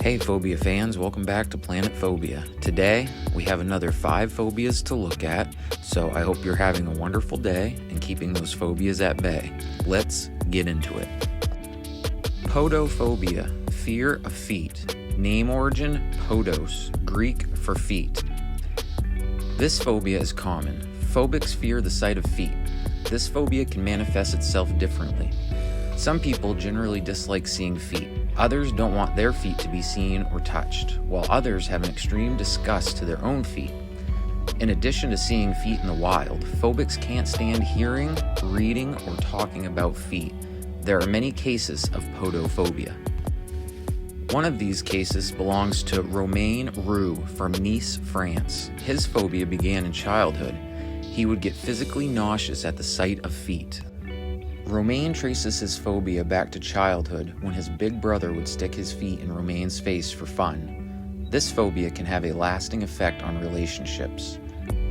Hey Phobia fans, welcome back to Planet Phobia. Today, we have another 5 phobias to look at, so I hope you're having a wonderful day and keeping those phobias at bay. Let's get into it. Podophobia, fear of feet. Name origin, podos, Greek for feet. This phobia is common. Phobics fear the sight of feet. This phobia can manifest itself differently. Some people generally dislike seeing feet. Others don't want their feet to be seen or touched, while others have an extreme disgust to their own feet. In addition to seeing feet in the wild, phobics can't stand hearing, reading, or talking about feet. There are many cases of podophobia. One of these cases belongs to Romain Roux from Nice, France. His phobia began in childhood. He would get physically nauseous at the sight of feet. Romain traces his phobia back to childhood when his big brother would stick his feet in Romain's face for fun. This phobia can have a lasting effect on relationships.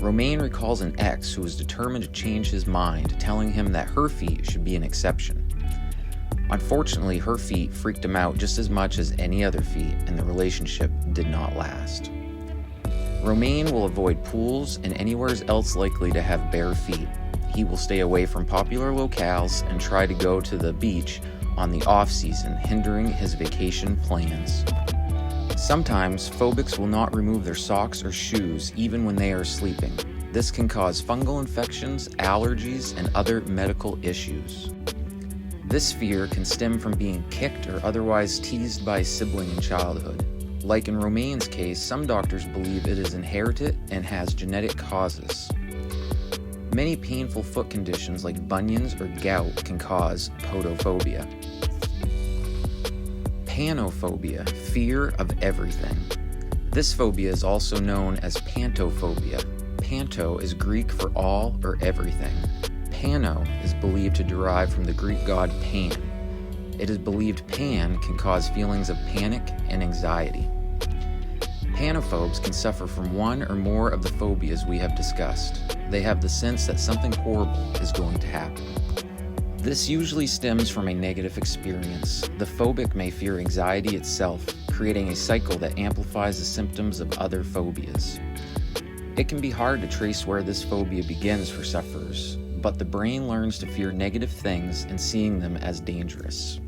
Romain recalls an ex who was determined to change his mind, telling him that her feet should be an exception. Unfortunately, her feet freaked him out just as much as any other feet, and the relationship did not last. Romain will avoid pools and anywhere else likely to have bare feet. He will stay away from popular locales and try to go to the beach on the off-season, hindering his vacation plans. Sometimes, phobics will not remove their socks or shoes even when they are sleeping. This can cause fungal infections, allergies, and other medical issues. This fear can stem from being kicked or otherwise teased by a sibling in childhood. Like in Romain's case, some doctors believe it is inherited and has genetic causes. Many painful foot conditions like bunions or gout can cause podophobia. Panophobia, fear of everything. This phobia is also known as pantophobia. Panto is Greek for all or everything. Pano is believed to derive from the Greek god Pan. It is believed Pan can cause feelings of panic and anxiety. Panophobes can suffer from one or more of the phobias we have discussed. They have the sense that something horrible is going to happen. This usually stems from a negative experience. The phobic may fear anxiety itself, creating a cycle that amplifies the symptoms of other phobias. It can be hard to trace where this phobia begins for sufferers, but the brain learns to fear negative things and seeing them as dangerous.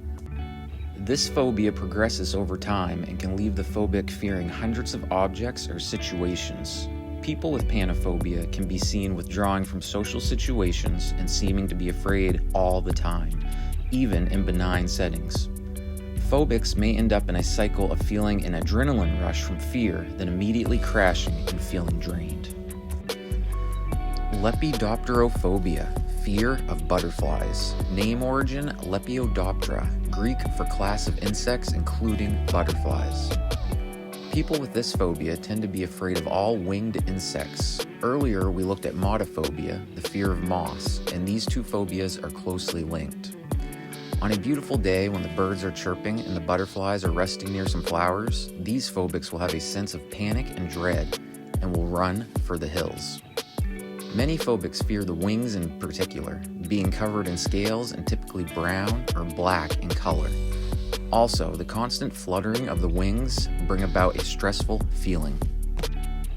This phobia progresses over time and can leave the phobic fearing hundreds of objects or situations. People with panophobia can be seen withdrawing from social situations and seeming to be afraid all the time, even in benign settings. Phobics may end up in a cycle of feeling an adrenaline rush from fear, then immediately crashing and feeling drained. Lepidopterophobia, fear of butterflies. Name origin, Lepidoptera, Greek for class of insects including butterflies. People with this phobia tend to be afraid of all winged insects. Earlier, we looked at motophobia, the fear of moths, and these two phobias are closely linked. On a beautiful day when the birds are chirping and the butterflies are resting near some flowers, these phobics will have a sense of panic and dread and will run for the hills. Many phobics fear the wings in particular, being covered in scales and typically brown or black in color. Also, the constant fluttering of the wings bring about a stressful feeling.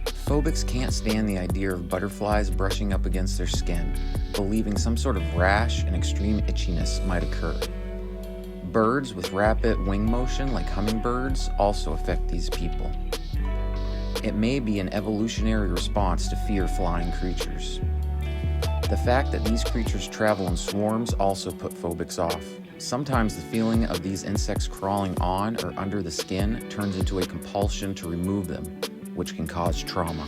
Phobics can't stand the idea of butterflies brushing up against their skin, believing some sort of rash and extreme itchiness might occur. Birds with rapid wing motion like hummingbirds also affect these people. It may be an evolutionary response to fear flying creatures. The fact that these creatures travel in swarms also put phobics off. Sometimes the feeling of these insects crawling on or under the skin turns into a compulsion to remove them, which can cause trauma.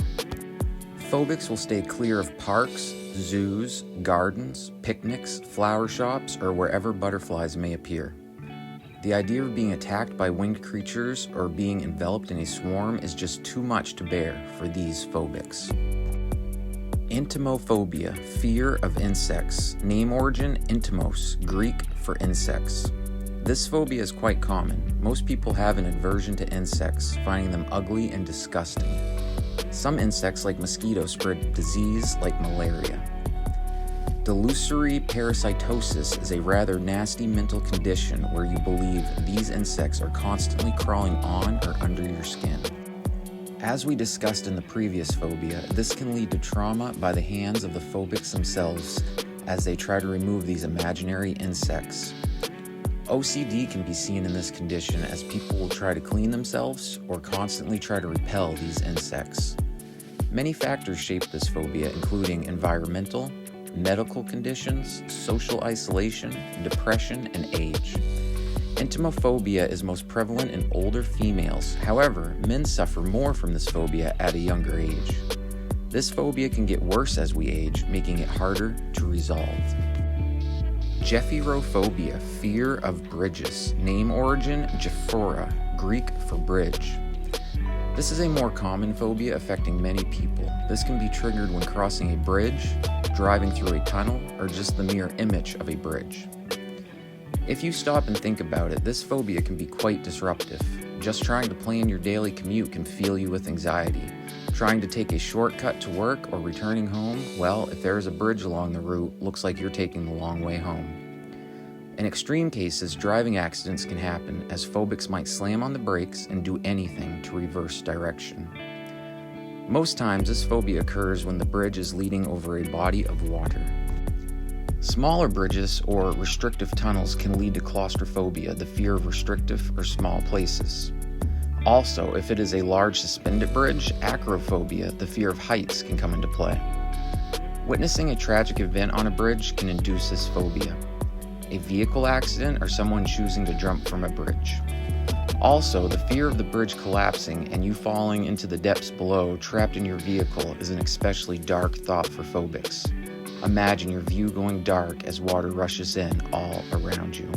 Phobics will stay clear of parks, zoos, gardens, picnics, flower shops, or wherever butterflies may appear. The idea of being attacked by winged creatures or being enveloped in a swarm is just too much to bear for these phobics. Entomophobia, fear of insects. Name origin, entomos, Greek for insects. This phobia is quite common. Most people have an aversion to insects, finding them ugly and disgusting. Some insects like mosquitoes spread disease like malaria. Delusory parasitosis is a rather nasty mental condition where you believe these insects are constantly crawling on or under your skin. As we discussed in the previous phobia, this can lead to trauma by the hands of the phobics themselves as they try to remove these imaginary insects. OCD can be seen in this condition as people will try to clean themselves or constantly try to repel these insects. Many factors shape this phobia, including environmental, medical conditions, social isolation, depression, and age. Entomophobia is most prevalent in older females. However, men suffer more from this phobia at a younger age. This phobia can get worse as we age, making it harder to resolve. Gephyrophobia, fear of bridges. Name origin, Gephora, Greek for bridge. This is a more common phobia affecting many people. This can be triggered when crossing a bridge, driving through a tunnel, or just the mere image of a bridge. If you stop and think about it, this phobia can be quite disruptive. Just trying to plan your daily commute can fill you with anxiety. Trying to take a shortcut to work or returning home, well, if there is a bridge along the route, looks like you're taking the long way home. In extreme cases, driving accidents can happen as phobics might slam on the brakes and do anything to reverse direction. Most times, this phobia occurs when the bridge is leading over a body of water. Smaller bridges or restrictive tunnels can lead to claustrophobia, the fear of restrictive or small places. Also, if it is a large suspended bridge, acrophobia, the fear of heights, can come into play. Witnessing a tragic event on a bridge can induce this phobia. A vehicle accident or someone choosing to jump from a bridge. Also, the fear of the bridge collapsing and you falling into the depths below, trapped in your vehicle, is an especially dark thought for phobics. Imagine your view going dark as water rushes in all around you.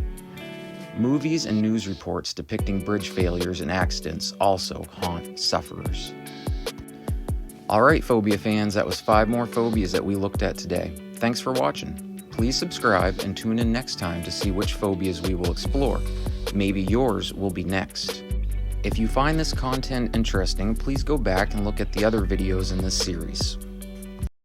Movies and news reports depicting bridge failures and accidents also haunt sufferers. Alright, phobia fans, that was 5 more phobias that we looked at today. Thanks for watching. Please subscribe and tune in next time to see which phobias we will explore. Maybe yours will be next. If you find this content interesting, please go back and look at the other videos in this series.